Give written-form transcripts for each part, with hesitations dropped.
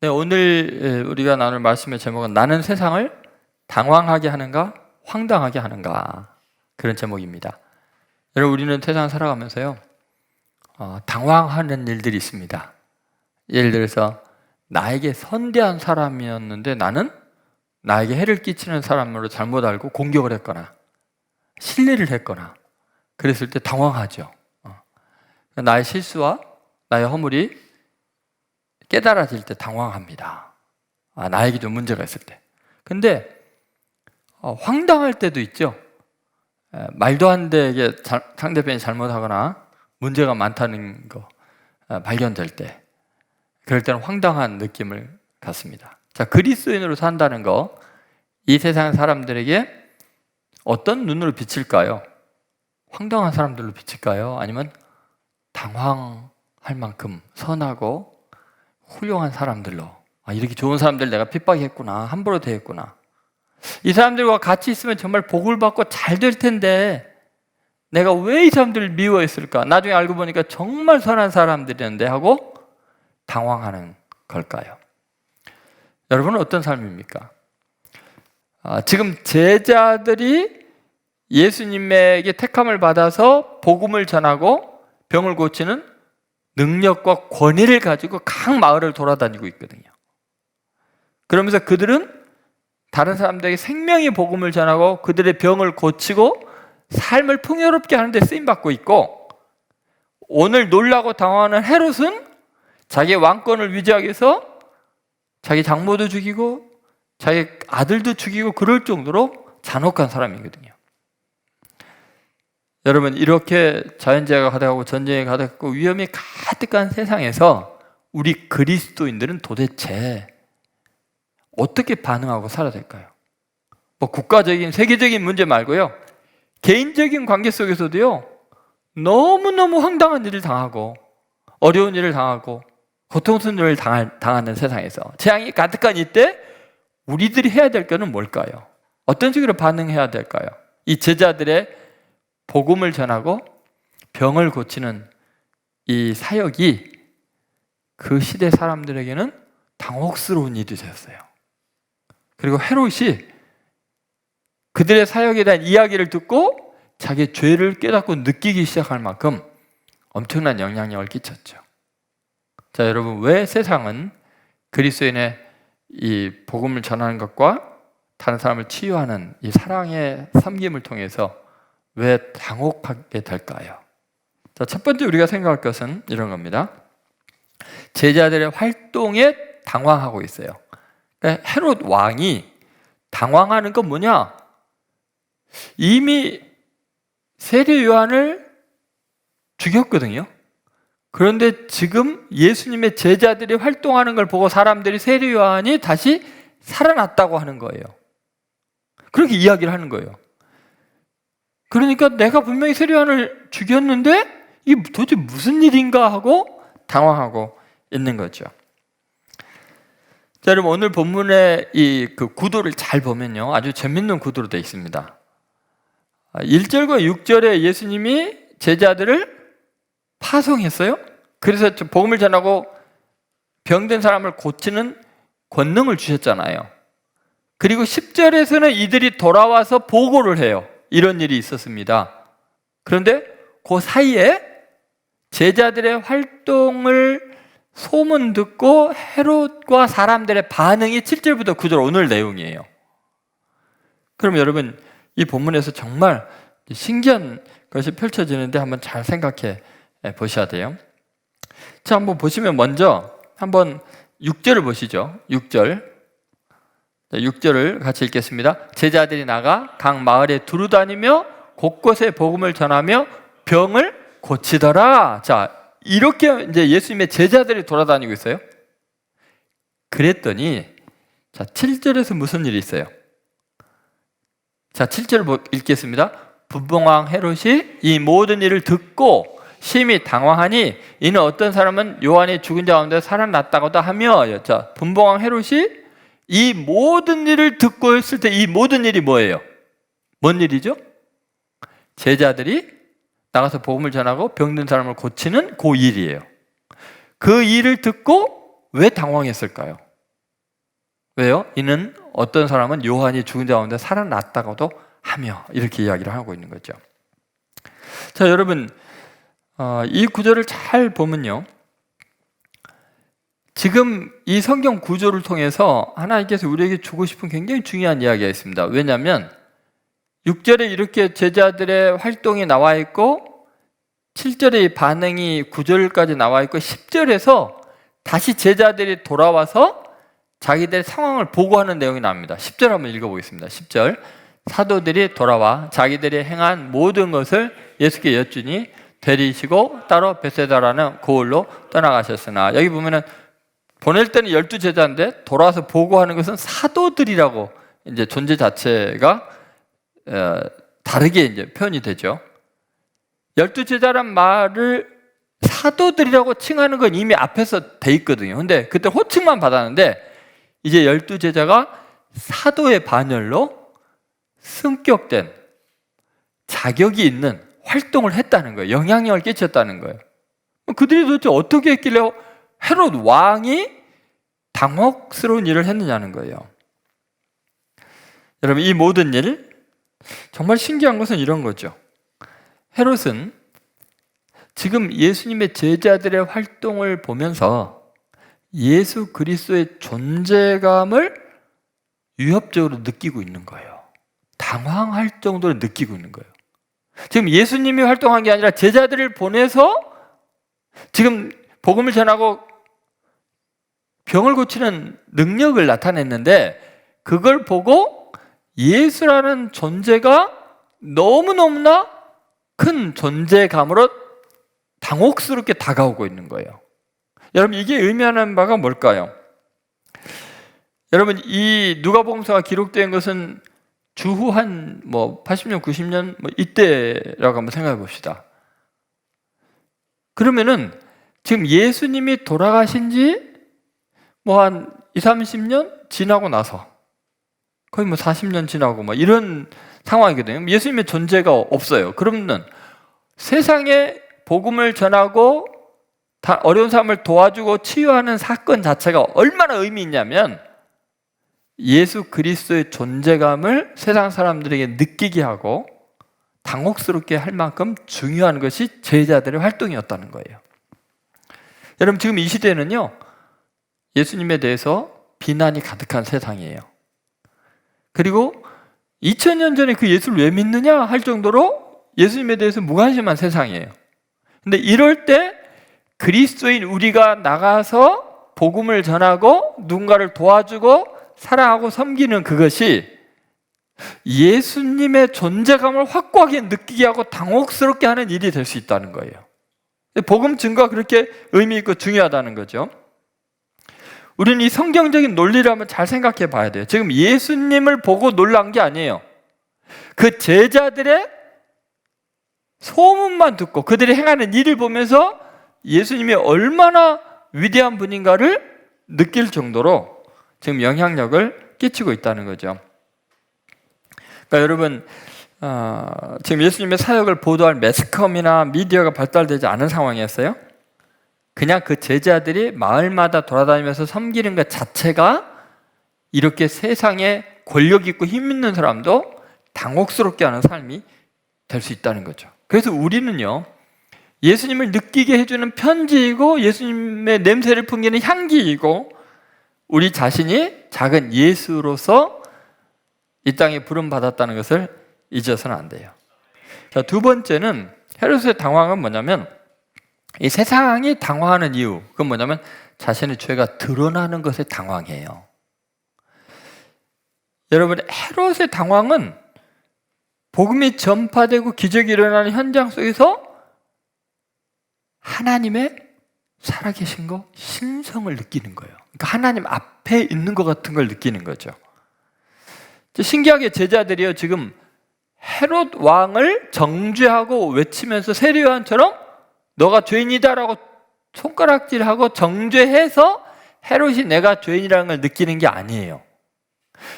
네, 오늘 우리가 나눌 말씀의 제목은 나는 세상을 당황하게 하는가 황당하게 하는가, 그런 제목입니다. 여러분, 우리는 세상 살아가면서요 당황하는 일들이 있습니다. 예를 들어서 나에게 선대한 사람이었는데 나는 나에게 해를 끼치는 사람으로 잘못 알고 공격을 했거나 실례를 했거나 그랬을 때 당황하죠. 나의 실수와 나의 허물이 깨달아질 때 당황합니다. 나에게도 문제가 있을 때. 근데 황당할 때도 있죠. 말도 안 되게 상대편이 잘못하거나 문제가 많다는 거 발견될 때, 그럴 때는 황당한 느낌을 갖습니다. 자, 그리스도인으로 산다는 거, 이 세상 사람들에게 어떤 눈으로 비칠까요? 황당한 사람들로 비칠까요? 아니면 당황할 만큼 선하고 훌륭한 사람들로, 이렇게 좋은 사람들 내가 핍박했구나, 함부로 대했구나, 이 사람들과 같이 있으면 정말 복을 받고 잘 될 텐데 내가 왜 이 사람들을 미워했을까, 나중에 알고 보니까 정말 선한 사람들이었는데 하고 당황하는 걸까요? 여러분은 어떤 삶입니까? 지금 제자들이 예수님에게 택함을 받아서 복음을 전하고 병을 고치는 능력과 권위를 가지고 각 마을을 돌아다니고 있거든요. 그러면서 그들은 다른 사람들에게 생명의 복음을 전하고 그들의 병을 고치고 삶을 풍요롭게 하는 데 쓰임받고 있고, 오늘 놀라고 당황하는 헤롯은 자기의 왕권을 유지하기 위해서 자기 장모도 죽이고 자기 아들도 죽이고 그럴 정도로 잔혹한 사람이거든요. 여러분, 이렇게 자연재해가 가득하고 전쟁이 가득하고 위험이 가득한 세상에서 우리 그리스도인들은 도대체 어떻게 반응하고 살아야 될까요? 국가적인 세계적인 문제 말고요, 개인적인 관계 속에서도요 너무너무 황당한 일을 당하고 어려운 일을 당하고 고통스러운 일을 당하는 세상에서, 재앙이 가득한 이때 우리들이 해야 될 것은 뭘까요? 어떤 식으로 반응해야 될까요? 이 제자들의 복음을 전하고 병을 고치는 이 사역이 그 시대 사람들에게는 당혹스러운 일이 되었어요. 그리고 헤롯이 그들의 사역에 대한 이야기를 듣고 자기의 죄를 깨닫고 느끼기 시작할 만큼 엄청난 영향력을 끼쳤죠. 자, 여러분, 왜 세상은 그리스도인의 이 복음을 전하는 것과 다른 사람을 치유하는 이 사랑의 섬김을 통해서 왜 당혹하게 될까요? 자, 첫 번째 우리가 생각할 것은 이런 겁니다. 제자들의 활동에 당황하고 있어요. 그러니까 헤롯 왕이 당황하는 건 뭐냐? 이미 세례 요한을 죽였거든요. 그런데 지금 예수님의 제자들이 활동하는 걸 보고 사람들이 세례 요한이 다시 살아났다고 하는 거예요. 그렇게 이야기를 하는 거예요. 그러니까 내가 분명히 세례 요한을 죽였는데 이게 도대체 무슨 일인가 하고 당황하고 있는 거죠. 자, 여러분, 오늘 본문의 그 구도를 잘 보면요 아주 재밌는 구도로 되어 있습니다. 1절과 6절에 예수님이 제자들을 파송했어요. 그래서 복음을 전하고 병든 사람을 고치는 권능을 주셨잖아요. 그리고 10절에서는 이들이 돌아와서 보고를 해요. 이런 일이 있었습니다. 그런데 그 사이에 제자들의 활동을 소문 듣고 헤롯과 사람들의 반응이 7절부터 9절 오늘 내용이에요. 그럼 여러분, 이 본문에서 정말 신기한 것이 펼쳐지는데 한번 잘 생각해 보셔야 돼요. 자, 한번 보시면 먼저 한번 6절을 보시죠. 6절을 같이 읽겠습니다. 제자들이 나가 각 마을에 두루다니며 곳곳에 복음을 전하며 병을 고치더라. 자, 이렇게 이제 예수님의 제자들이 돌아다니고 있어요. 그랬더니 자, 7절에서 무슨 일이 있어요? 자, 7절 읽겠습니다. 분봉왕 헤롯이 이 모든 일을 듣고 심히 당황하니 이는 어떤 사람은 요한이 죽은 자 가운데 살아났다고도 하며, 자, 분봉왕 헤롯이 이 모든 일을 듣고 했을 때 이 모든 일이 뭐예요? 뭔 일이죠? 제자들이 나가서 복음을 전하고 병든 사람을 고치는 그 일이에요. 그 일을 듣고 왜 당황했을까요? 왜요? 이는 어떤 사람은 요한이 죽은 자 가운데 살아났다고도 하며, 이렇게 이야기를 하고 있는 거죠. 자, 여러분, 이 구절을 잘 보면요, 지금 이 성경 구조를 통해서 하나님께서 우리에게 주고 싶은 굉장히 중요한 이야기가 있습니다. 왜냐하면 6절에 이렇게 제자들의 활동이 나와 있고 7절의 반응이 9절까지 나와 있고 10절에서 다시 제자들이 돌아와서 자기들의 상황을 보고하는 내용이 나옵니다. 10절 한번 읽어보겠습니다. 10절, 사도들이 돌아와 자기들이 행한 모든 것을 예수께 여쭈니 데리시고 따로 베세다라는 고을로 떠나가셨으나, 여기 보면은 보낼 때는 12제자인데 돌아와서 보고하는 것은 사도들이라고 이제 존재 자체가 다르게 이제 표현이 되죠. 12제자란 말을 사도들이라고 칭하는 건 이미 앞에서 돼 있거든요. 근데 그때 호칭만 받았는데 이제 12제자가 사도의 반열로 승격된, 자격이 있는 활동을 했다는 거예요. 영향력을 끼쳤다는 거예요. 그들이 도대체 어떻게 했길래 헤롯 왕이 당혹스러운 일을 했느냐는 거예요. 여러분, 이 모든 일, 정말 신기한 것은 이런 거죠. 헤롯은 지금 예수님의 제자들의 활동을 보면서 예수 그리스도의 존재감을 위협적으로 느끼고 있는 거예요. 당황할 정도로 느끼고 있는 거예요. 지금 예수님이 활동한 게 아니라 제자들을 보내서 지금 복음을 전하고 병을 고치는 능력을 나타냈는데, 그걸 보고 예수라는 존재가 너무너무나 큰 존재감으로 당혹스럽게 다가오고 있는 거예요. 여러분, 이게 의미하는 바가 뭘까요? 여러분, 이 누가복음서가 기록된 것은 주후 한 80년, 90년 이때라고 한번 생각해 봅시다. 그러면은 지금 예수님이 돌아가신 지 한 20, 30년 지나고 나서 거의 40년 지나고 이런 상황이거든요. 예수님의 존재가 없어요. 그러면 세상에 복음을 전하고 어려운 사람을 도와주고 치유하는 사건 자체가 얼마나 의미 있냐면, 예수 그리스도의 존재감을 세상 사람들에게 느끼게 하고 당혹스럽게 할 만큼 중요한 것이 제자들의 활동이었다는 거예요. 여러분, 지금 이 시대는요, 예수님에 대해서 비난이 가득한 세상이에요. 그리고 2000년 전에 그 예수를 왜 믿느냐 할 정도로 예수님에 대해서 무관심한 세상이에요. 근데 이럴 때 그리스도인 우리가 나가서 복음을 전하고 누군가를 도와주고 사랑하고 섬기는 그것이 예수님의 존재감을 확고하게 느끼게 하고 당혹스럽게 하는 일이 될 수 있다는 거예요. 복음 증거가 그렇게 의미 있고 중요하다는 거죠. 우리는 이 성경적인 논리를 한번 잘 생각해 봐야 돼요. 지금 예수님을 보고 놀란 게 아니에요. 그 제자들의 소문만 듣고 그들이 행하는 일을 보면서 예수님이 얼마나 위대한 분인가를 느낄 정도로 지금 영향력을 끼치고 있다는 거죠. 그러니까 여러분, 지금 예수님의 사역을 보도할 매스컴이나 미디어가 발달되지 않은 상황이었어요. 그냥 그 제자들이 마을마다 돌아다니면서 섬기는 것 자체가 이렇게 세상에 권력 있고 힘 있는 사람도 당혹스럽게 하는 삶이 될 수 있다는 거죠. 그래서 우리는요, 예수님을 느끼게 해주는 편지이고 예수님의 냄새를 풍기는 향기이고 우리 자신이 작은 예수로서 이 땅에 부름받았다는 것을 잊어서는 안 돼요. 자, 두 번째는 헤롯의 당황은 뭐냐면, 이 세상이 당황하는 이유, 그건 뭐냐면 자신의 죄가 드러나는 것에 당황해요. 여러분, 헤롯의 당황은 복음이 전파되고 기적이 일어나는 현장 속에서 하나님의 살아계신 거, 신성을 느끼는 거예요. 그러니까 하나님 앞에 있는 것 같은 걸 느끼는 거죠. 신기하게 제자들이요, 지금 헤롯 왕을 정죄하고 외치면서 세례요한처럼 너가 죄인이다라고 손가락질하고 정죄해서 헤롯이 내가 죄인이라는 걸 느끼는 게 아니에요.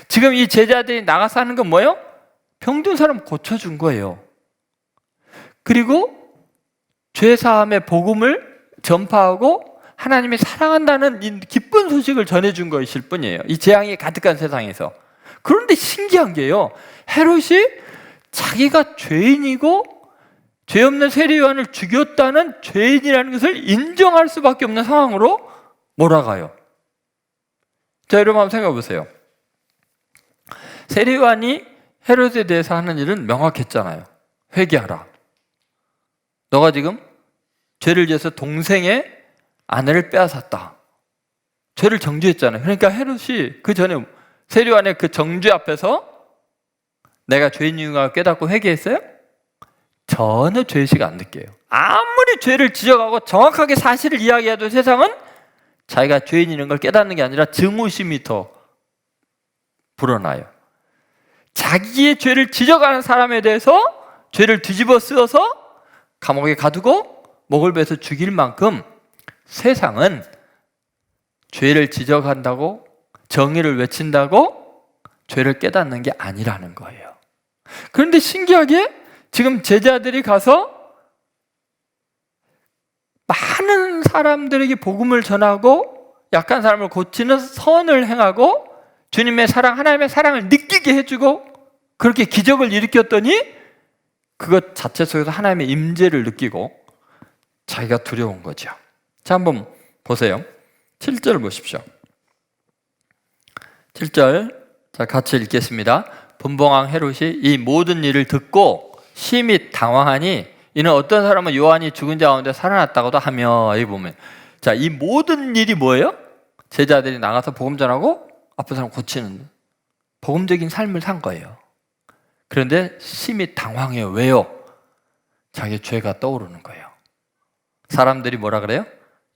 지금 이 제자들이 나가서 하는 건 뭐예요? 병든 사람 고쳐준 거예요. 그리고 죄사함의 복음을 전파하고 하나님이 사랑한다는 이 기쁜 소식을 전해준 것일 뿐이에요. 이 재앙이 가득한 세상에서. 그런데 신기한 게요, 헤롯이 자기가 죄인이고 죄 없는 세례요한을 죽였다는 죄인이라는 것을 인정할 수밖에 없는 상황으로 몰아가요. 자, 여러분 한번 생각해 보세요. 세례요한이 헤롯에 대해서 하는 일은 명확했잖아요. 회개하라. 너가 지금 죄를 지어서 동생의 아내를 빼앗았다. 죄를 정죄했잖아요. 그러니까 헤롯이 그 전에 세례요한의 그 정죄 앞에서 내가 죄인인 걸 깨닫고 회개했어요? 전혀 죄의식 안 느껴요. 아무리 죄를 지적하고 정확하게 사실을 이야기해도 세상은 자기가 죄인인 걸 깨닫는 게 아니라 증오심이 더 불어나요. 자기의 죄를 지적하는 사람에 대해서 죄를 뒤집어 쓰어서 감옥에 가두고 목을 베서 죽일 만큼 세상은 죄를 지적한다고, 정의를 외친다고 죄를 깨닫는 게 아니라는 거예요. 그런데 신기하게 지금 제자들이 가서 많은 사람들에게 복음을 전하고 약한 사람을 고치는 선을 행하고 주님의 사랑, 하나님의 사랑을 느끼게 해주고 그렇게 기적을 일으켰더니 그것 자체 속에서 하나님의 임재를 느끼고 자기가 두려운 거죠. 자, 한번 보세요. 7절 보십시오. 7절, 자, 같이 읽겠습니다. 분봉왕 헤롯이 이 모든 일을 듣고 심히 당황하니 이는 어떤 사람은 요한이 죽은 자 가운데 살아났다고도 하며, 여기 보면, 자, 이 모든 일이 뭐예요? 제자들이 나가서 복음 전하고 아픈 사람 고치는 복음적인 삶을 산 거예요. 그런데 심히 당황해요. 왜요? 자기 죄가 떠오르는 거예요. 사람들이 뭐라 그래요?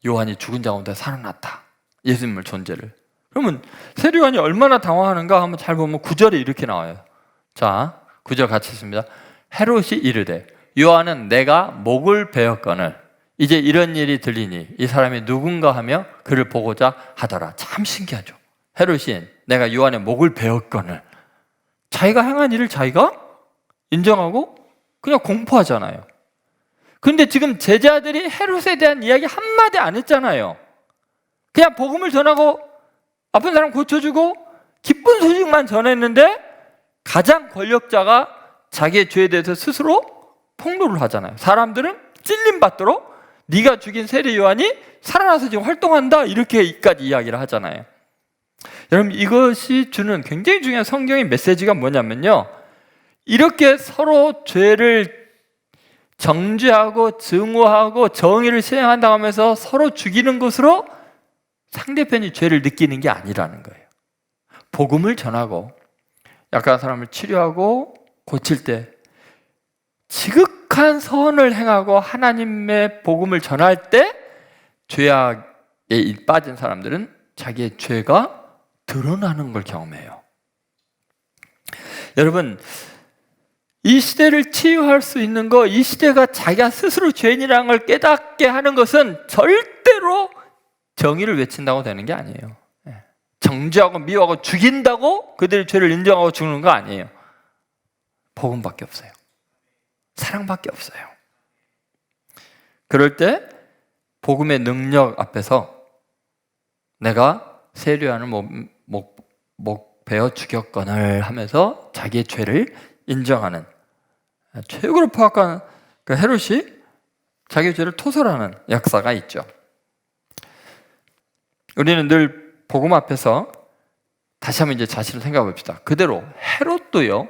요한이 죽은 자 가운데 살아났다. 예수님의 존재를. 그러면 세례요한이 얼마나 당황하는가 한번 잘 보면 9절에 이렇게 나와요. 자, 9절 같이 읽습니다. 헤롯이 이르되 요한은 내가 목을 베었거늘 이제 이런 일이 들리니 이 사람이 누군가 하며 그를 보고자 하더라. 참 신기하죠. 헤롯이 내가 요한의 목을 베었거늘, 자기가 행한 일을 자기가 인정하고 그냥 공포하잖아요. 그런데 지금 제자들이 헤롯에 대한 이야기 한마디 안 했잖아요. 그냥 복음을 전하고 아픈 사람 고쳐주고 기쁜 소식만 전했는데 가장 권력자가 자기의 죄에 대해서 스스로 폭로를 하잖아요. 사람들은 찔림받도록 네가 죽인 세례 요한이 살아나서 지금 활동한다 이렇게까지 이야기를 하잖아요. 여러분, 이것이 주는 굉장히 중요한 성경의 메시지가 뭐냐면요, 이렇게 서로 죄를 정죄하고 증오하고 정의를 시행한다고 하면서 서로 죽이는 것으로 상대편이 죄를 느끼는 게 아니라는 거예요. 복음을 전하고 약한 사람을 치료하고 고칠 때 지극한 선을 행하고 하나님의 복음을 전할 때 죄악에 빠진 사람들은 자기의 죄가 드러나는 걸 경험해요. 여러분, 이 시대를 치유할 수 있는 거, 이 시대가 자기가 스스로 죄인이라는 걸 깨닫게 하는 것은 절대로 정의를 외친다고 되는 게 아니에요. 정죄하고 미워하고 죽인다고 그들의 죄를 인정하고 죽는 거 아니에요. 복음밖에 없어요. 사랑밖에 없어요. 그럴 때 복음의 능력 앞에서 내가 세례요한을 목 베어 죽였거늘 하면서 자기의 죄를 인정하는, 최고로 포악한 그 헤롯이 자기의 죄를 토설하는 역사가 있죠. 우리는 늘 복음 앞에서 다시 한번 이제 자신을 생각해 봅시다. 그대로 헤롯도요,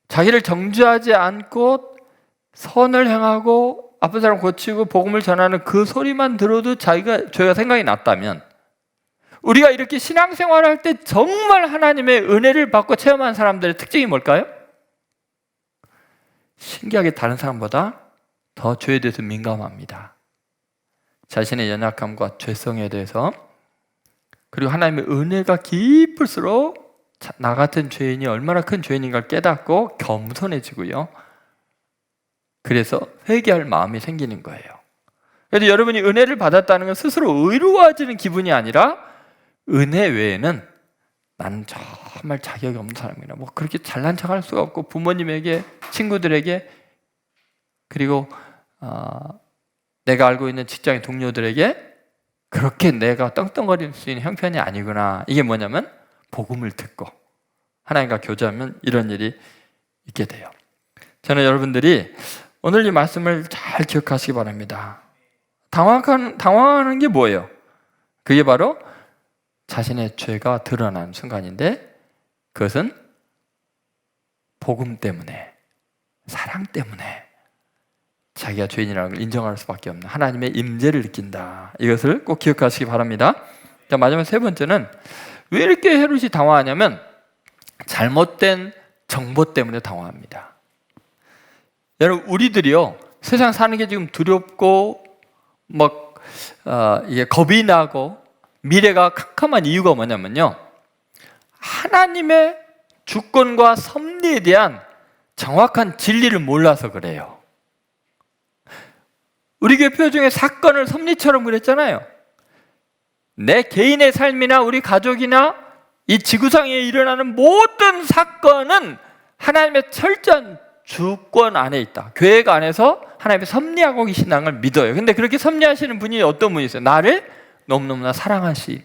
자기를 정죄하지 않고 선을 행하고 아픈 사람 고치고 복음을 전하는 그 소리만 들어도 자기가 죄가 생각이 났다면, 우리가 이렇게 신앙생활을 할 때 정말 하나님의 은혜를 받고 체험한 사람들의 특징이 뭘까요? 신기하게 다른 사람보다 더 죄에 대해서 민감합니다. 자신의 연약함과 죄성에 대해서, 그리고 하나님의 은혜가 깊을수록 나 같은 죄인이 얼마나 큰 죄인인가를 깨닫고 겸손해지고요, 그래서 회개할 마음이 생기는 거예요. 그래서 여러분이 은혜를 받았다는 건 스스로 의로워지는 기분이 아니라, 은혜 외에는 나는 정말 자격이 없는 사람이라 뭐 그렇게 잘난 척할 수가 없고, 부모님에게, 친구들에게, 그리고 내가 알고 있는 직장의 동료들에게 그렇게 내가 떵떵거릴 수 있는 형편이 아니구나. 이게 뭐냐면 복음을 듣고 하나님과 교제하면 이런 일이 있게 돼요. 저는 여러분들이 오늘 이 말씀을 잘 기억하시기 바랍니다. 당황하는 게 뭐예요? 그게 바로 자신의 죄가 드러나는 순간인데, 그것은 복음 때문에, 사랑 때문에 자기가 죄인이라는 걸 인정할 수밖에 없는 하나님의 임재를 느낀다. 이것을 꼭 기억하시기 바랍니다. 자, 마지막 세 번째는 왜 이렇게 헤롯이 당황하냐면 잘못된 정보 때문에 당황합니다. 여러분, 우리들이요, 세상 사는 게 지금 두렵고 이게 겁이 나고 미래가 캄캄한 이유가 뭐냐면요, 하나님의 주권과 섭리에 대한 정확한 진리를 몰라서 그래요. 우리 교회 중에 사건을 섭리처럼 그랬잖아요. 내 개인의 삶이나 우리 가족이나 이 지구상에 일어나는 모든 사건은 하나님의 철저한 주권 안에 있다. 계획 안에서 하나님의 섭리하고 계신다는 걸 믿어요. 근데 그렇게 섭리하시는 분이 어떤 분이 있어요? 나를 너무너무나 사랑하신,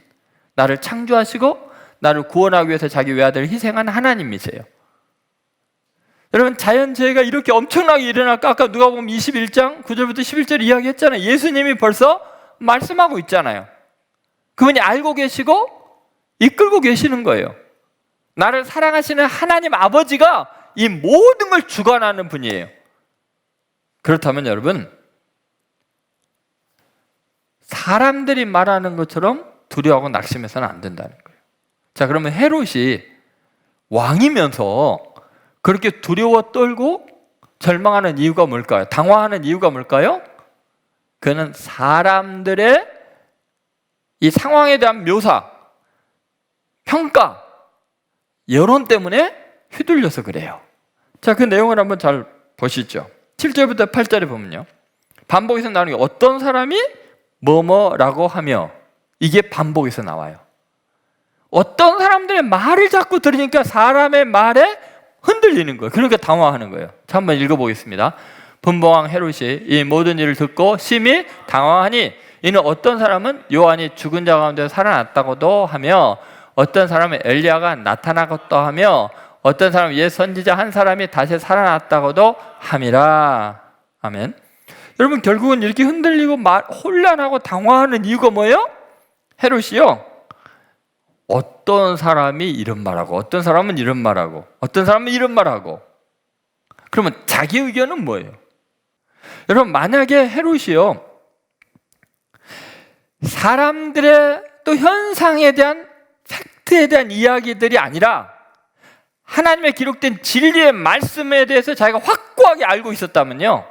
나를 창조하시고 나를 구원하기 위해서 자기 외아들을 희생한 하나님이세요. 여러분, 자연재해가 이렇게 엄청나게 일어날까? 아까 누가복음 21장 9절부터 11절 이야기했잖아요. 예수님이 벌써 말씀하고 있잖아요. 그분이 알고 계시고 이끌고 계시는 거예요. 나를 사랑하시는 하나님 아버지가 이 모든 걸 주관하는 분이에요. 그렇다면 여러분, 사람들이 말하는 것처럼 두려워하고 낙심해서는 안 된다는 거예요. 자, 그러면 헤롯이 왕이면서 그렇게 두려워 떨고 절망하는 이유가 뭘까요? 당황하는 이유가 뭘까요? 그는 사람들의 이 상황에 대한 묘사, 평가, 여론 때문에 휘둘려서 그래요. 자, 그 내용을 한번 잘 보시죠. 7절부터 8절에 보면요, 반복해서 나오는 게 어떤 사람이 뭐뭐라고 하며, 이게 반복해서 나와요. 어떤 사람들의 말을 자꾸 들으니까 사람의 말에 흔들리는 거예요. 그러니까 당황하는 거예요. 자, 한번 읽어보겠습니다. 분봉왕 헤롯이 이 모든 일을 듣고 심히 당황하니, 이는 어떤 사람은 요한이 죽은 자 가운데 살아났다고도 하며, 어떤 사람은 엘리야가 나타나겠다 하며, 어떤 사람은 옛 선지자 한 사람이 다시 살아났다고도 함이라. 아멘. 여러분, 결국은 이렇게 흔들리고 혼란하고 당황하는 이유가 뭐예요? 헤롯이요, 어떤 사람이 이런 말하고, 어떤 사람은 이런 말하고, 어떤 사람은 이런 말하고. 그러면 자기 의견은 뭐예요? 여러분, 만약에 헤롯이요, 사람들의 또 현상에 대한 팩트에 대한 이야기들이 아니라 하나님의 기록된 진리의 말씀에 대해서 자기가 확고하게 알고 있었다면요,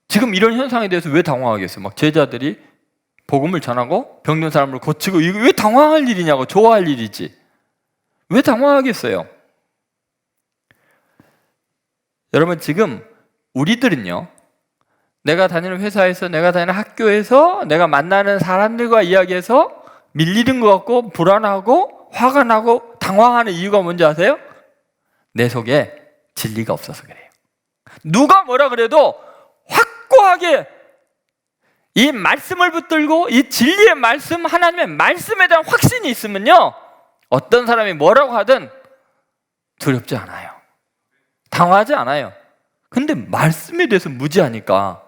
지금 이런 현상에 대해서 왜 당황하겠어요? 막 제자들이 복음을 전하고 병든 사람을 고치고, 이거 왜 당황할 일이냐고, 좋아할 일이지. 왜 당황하겠어요? 여러분, 지금 우리들은요, 내가 다니는 회사에서, 내가 다니는 학교에서, 내가 만나는 사람들과 이야기해서 밀리는 것 같고 불안하고 화가 나고 당황하는 이유가 뭔지 아세요? 내 속에 진리가 없어서 그래요. 누가 뭐라 그래도 확고하게 이 말씀을 붙들고 이 진리의 말씀, 하나님의 말씀에 대한 확신이 있으면요, 어떤 사람이 뭐라고 하든 두렵지 않아요. 당황하지 않아요. 근데 말씀에 대해서 무지하니까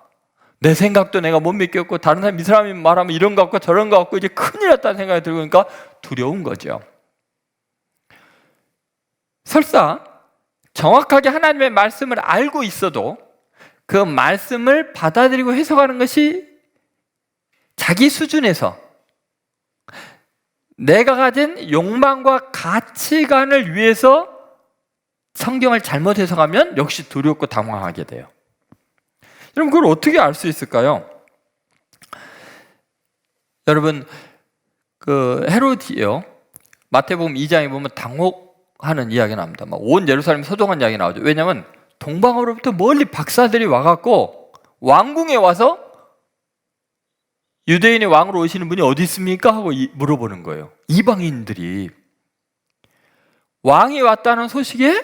내 생각도 내가 못 믿겠고, 다른 사람이, 이 사람이 말하면 이런 것 같고 저런 것 같고 이제 큰일 났다는 생각이 들으니까 두려운 거죠. 설사 정확하게 하나님의 말씀을 알고 있어도 그 말씀을 받아들이고 해석하는 것이 자기 수준에서 내가 가진 욕망과 가치관을 위해서 성경을 잘못 해석하면 역시 두렵고 당황하게 돼요. 여러분, 그걸 어떻게 알 수 있을까요? 여러분, 그 헤롯이요, 마태복음 2장에 보면 당혹하는 이야기 나옵니다. 막 온 예루살렘 소동한 이야기 나오죠. 왜냐하면 동방으로부터 멀리 박사들이 와갖고 왕궁에 와서 유대인의 왕으로 오시는 분이 어디 있습니까? 하고 물어보는 거예요. 이방인들이 왕이 왔다는 소식에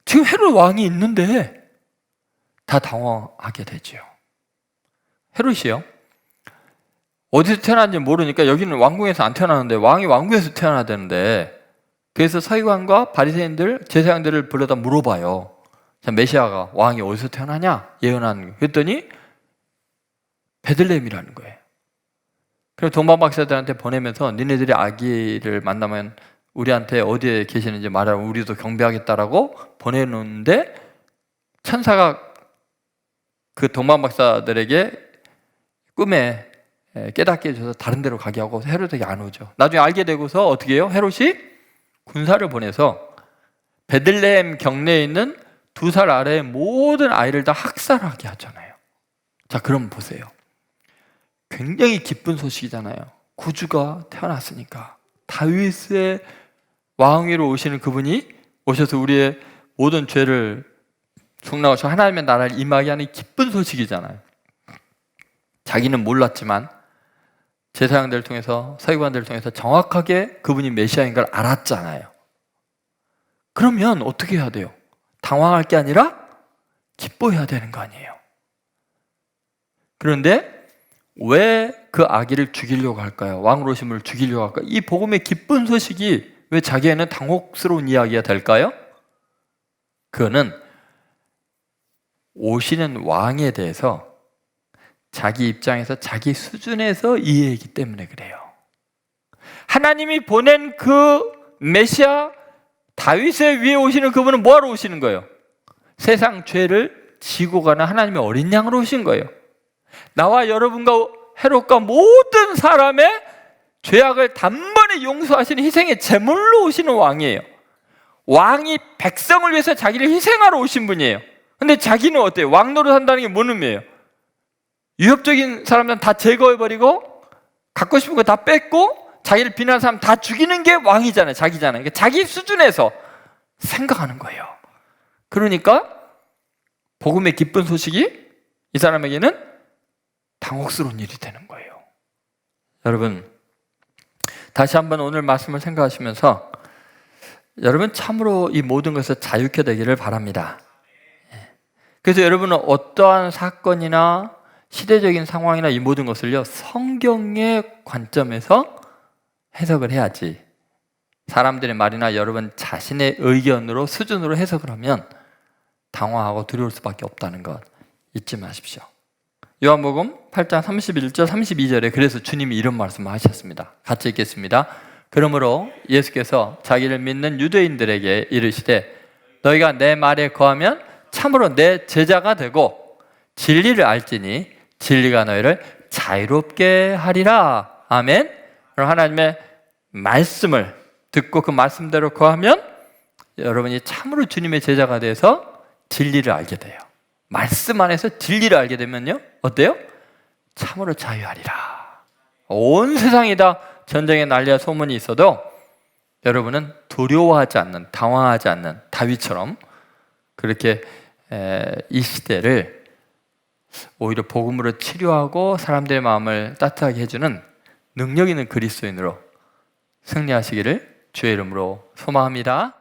지금 헤롯 왕이 있는데 다 당황하게 되죠. 헤롯이요. 어디서 태어났는지 모르니까 여기는 왕궁에서 안 태어나는데 왕이 왕궁에서 태어나야 되는데, 그래서 서기관과 바리새인들, 제사장들을 불러다 물어봐요. 자, 메시아가 왕이 어디서 태어나냐? 예언하는. 그랬더니 베들레헴이라는 거예요. 그래서 동방박사들한테 보내면서 니네들이 아기를 만나면 우리한테 어디에 계시는지 말하라, 우리도 경배하겠다라고 보내놓는데, 천사가 그 동방박사들에게 꿈에 깨닫게 해줘서 다른 데로 가게 하고 헤롯에게 안 오죠. 나중에 알게 되고서 어떻게 해요? 헤롯이 군사를 보내서 베들레헴 경내에 있는 2살 아래의 모든 아이를 다 학살하게 하잖아요. 자, 그럼 보세요. 굉장히 기쁜 소식이잖아요. 구주가 태어났으니까. 다윗의 왕위로 오시는 그분이 오셔서 우리의 모든 죄를 축락하셔 하나님의 나라를 임하게 하는 기쁜 소식이잖아요. 자기는 몰랐지만 제사장들을 통해서, 서기관들을 통해서 정확하게 그분이 메시아인 걸 알았잖아요. 그러면 어떻게 해야 돼요? 당황할 게 아니라 기뻐해야 되는 거 아니에요. 그런데 왜 그 아기를 죽이려고 할까요? 왕으로 오신 분을 죽이려고 할까요? 이 복음의 기쁜 소식이 왜 자기에는 당혹스러운 이야기가 될까요? 그거는 오시는 왕에 대해서 자기 입장에서, 자기 수준에서 이해하기 때문에 그래요. 하나님이 보낸 그 메시아, 다윗의 위에 오시는 그분은 뭐하러 오시는 거예요? 세상 죄를 지고 가는 하나님의 어린 양으로 오신 거예요. 나와 여러분과 헤롯과 모든 사람의 죄악을 단번에 용서하시는 희생의 제물로 오시는 왕이에요. 왕이 백성을 위해서 자기를 희생하러 오신 분이에요. 근데 자기는 어때요? 왕 노릇한다는 게 뭔 의미예요? 유협적인 사람들은 다 제거해버리고 갖고 싶은 거 다 뺏고 자기를 비난하는 사람 다 죽이는 게 왕이잖아요. 자기잖아요. 그러니까 자기 수준에서 생각하는 거예요. 그러니까 복음의 기쁜 소식이 이 사람에게는 당혹스러운 일이 되는 거예요. 여러분, 다시 한번 오늘 말씀을 생각하시면서 여러분 참으로 이 모든 것을 자유케 되기를 바랍니다. 그래서 여러분은 어떠한 사건이나 시대적인 상황이나 이 모든 것을요, 성경의 관점에서 해석을 해야지, 사람들의 말이나 여러분 자신의 의견으로, 수준으로 해석을 하면 당황하고 두려울 수밖에 없다는 것 잊지 마십시오. 요한복음 8장 31절 32절에 그래서 주님이 이런 말씀을 하셨습니다. 같이 읽겠습니다. 그러므로 예수께서 자기를 믿는 유대인들에게 이르시되 너희가 내 말에 거하면 참으로 내 제자가 되고 진리를 알지니 진리가 너희를 자유롭게 하리라. 아멘. 그럼 하나님의 말씀을 듣고 그 말씀대로 거하면 여러분이 참으로 주님의 제자가 돼서 진리를 알게 돼요. 말씀 안에서 진리를 알게 되면요, 어때요? 참으로 자유하리라. 온 세상이 다 전쟁의 난리와 소문이 있어도 여러분은 두려워하지 않는, 당황하지 않는 다윗처럼 그렇게 이 시대를 오히려 복음으로 치료하고 사람들의 마음을 따뜻하게 해주는 능력 있는 그리스도인으로 승리하시기를 주의 이름으로 소망합니다.